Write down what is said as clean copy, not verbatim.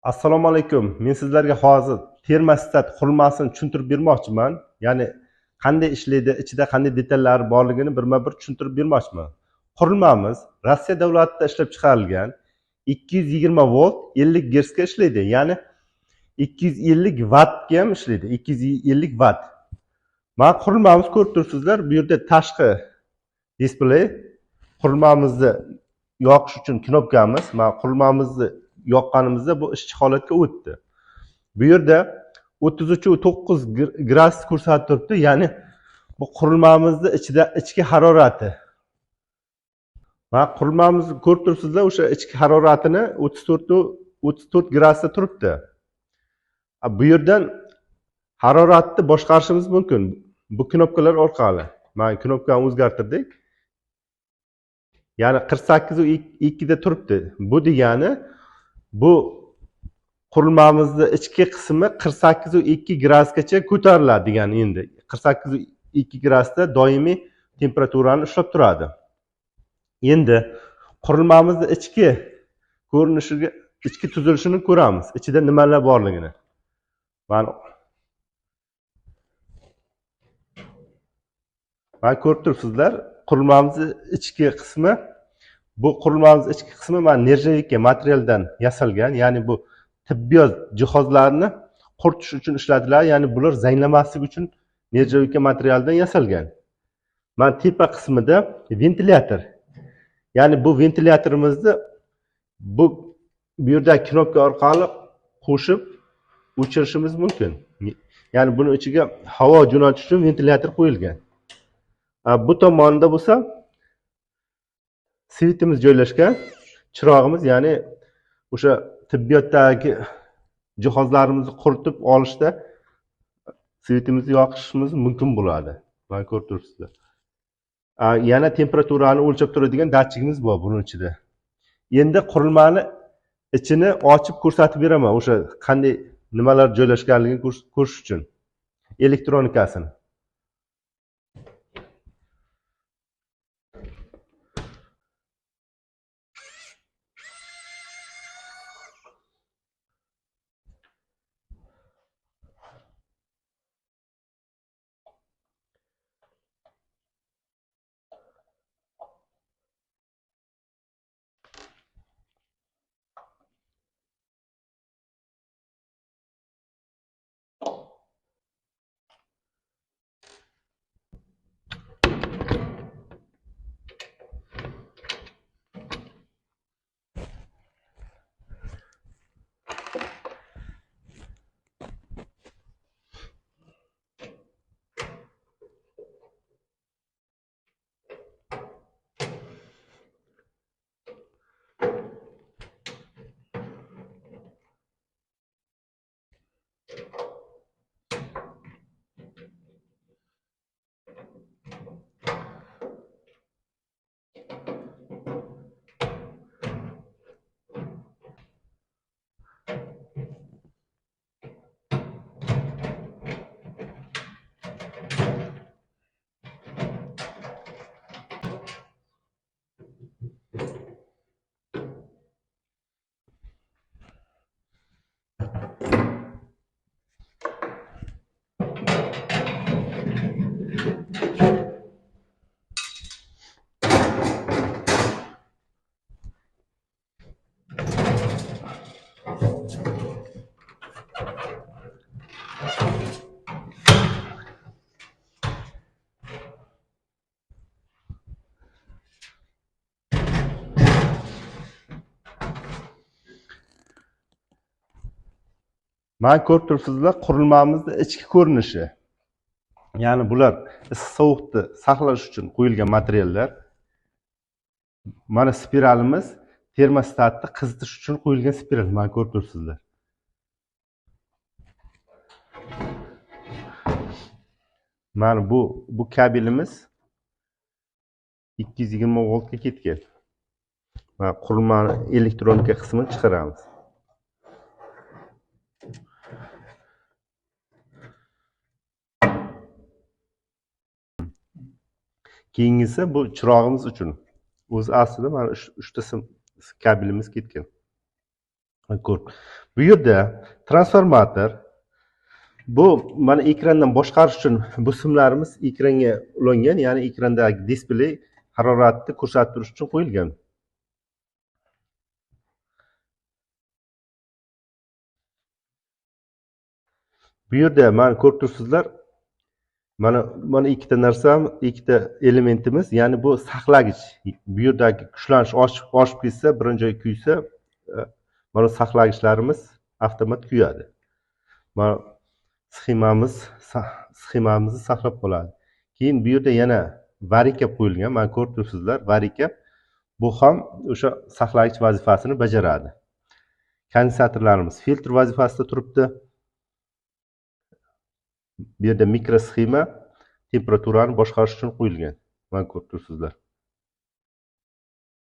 Assalomu alaykum. Men sizlarga hozir termostat qurilmasini tushuntirib bermoqchiman. Ya'ni qanday ishlaydi, ichida qanday detallari borligini birma-bir tushuntirib bermoqchiman. Qurilmamiz Rossiya davlatida ishlab chiqarilgan 220 volt 50 Hzga ishlaydi. Ya'ni 250 wattga ham ishlaydi. 250 watt. Mana qurilmamiz ko'rib turibsizlar. Bu yerda tashqi displey, qurilmamizni yoqish uchun knopkamiz. Mana qurilmamizni yoqqanimizda bu ishchi holatga o'tdi. Bu yerda 33.9 gradus ko'rsatib turibdi. Ya'ni bu qurilmamizni ichki harorati. Va qurilmamizni ko'rib turibsizlar, o'sha ichki haroratini 34 gradusda turibdi. Bu yerdan haroratni boshqarishimiz mumkin. Bu knopkalar orqali. Mana knopkani o'zgartirdik. Ya'ni 48.2 da turibdi. Bu degani bu qurilmamizni ichki qismi 48.2 gradusgacha ko'tariladi degani endi. 48.2 gradusda doimiy temperaturani ushlab turadi. Endi qurilmamizni ichki ko'rinishiga, ichki tuzilishini ko'ramiz. Ichida nimalar borligini. Mana ko'rib turibsizlar, qurilmamizni ichki qismi, bu qurilmamiz ichki qismi mana nержавейка materialdan yasalgan, ya'ni bu tibbiyot jihozlarini quritish uchun ishlatiladi, ya'ni bular zanglamaslik uchun nержавейка materialdan yasalgan. Mana tepa qismida ventilyator. Ya'ni bu ventilyatorimizni bu yerda knopka orqali qo'shib o'chirishimiz mumkin. Ya'ni buni ichiga havo jo'natish uchun ventilyator qo'yilgan. Bu tomonda bo'lsa svetimiz joylashgan, chirog'imiz, ya'ni o'sha tibbiyotdagi jihozlarimizni quritib olishda svetimizni yoqishimiz mumkin bo'ladi. Mana ko'rib turibsizlar. Yana temperaturani o'lchab turadigan datchigimiz bor buning ichida. Endi qurilmani ichini ochib ko'rsatib beraman, o'sha qanday nimalar joylashganligini ko'rish uchun. Elektronikasini. Mana ko'rib turibsizlar, qurilmamizni ichki ko'rinishi. Ya'ni bular issiq sovuqni saqlash uchun qo'yilgan materiallar. Mana spiralimiz termostatni qizitish uchun qo'yilgan spiral. Mana ko'rib turibsizlar. Mana bu kabelimiz 220 voltga ketgan. Mana qurilmani elektronika qismini chiqaramiz. Keyingisi bu chirog'imiz uchun. O'zi aslida mana 3 ta kabelimiz ketgan. Ko'p. Bu yerda transformator, bu mana ekrandan boshqarish uchun bu simlarimiz ekranga ulangan, ya'ni ekrandagi displey haroratni ko'rsatib turish uchun qo'yilgan. Bu yerda mana ko'rib turibsizlar, mana ikkita narsam, ikkita elementimiz, ya'ni bu saqlagich. Bu yerdagi kuchlanish oshib ketsa, birinchi joy kuysa, mana saqlagichlarimiz avtomat kuyadi. Mana sxemamizni saqlab qoladi. Keyin bu yerda yana varika qo'yilgan. Mana ko'rib turibsizlar, varika. Bu ham o'sha saqlagich vazifasini bajaradi. Kondensatorlarimiz filtr vazifasida turibdi. Bu yerda mikrosxema temperaturani boshqarish uchun qo'yilgan. Mana ko'rib turibsizlar.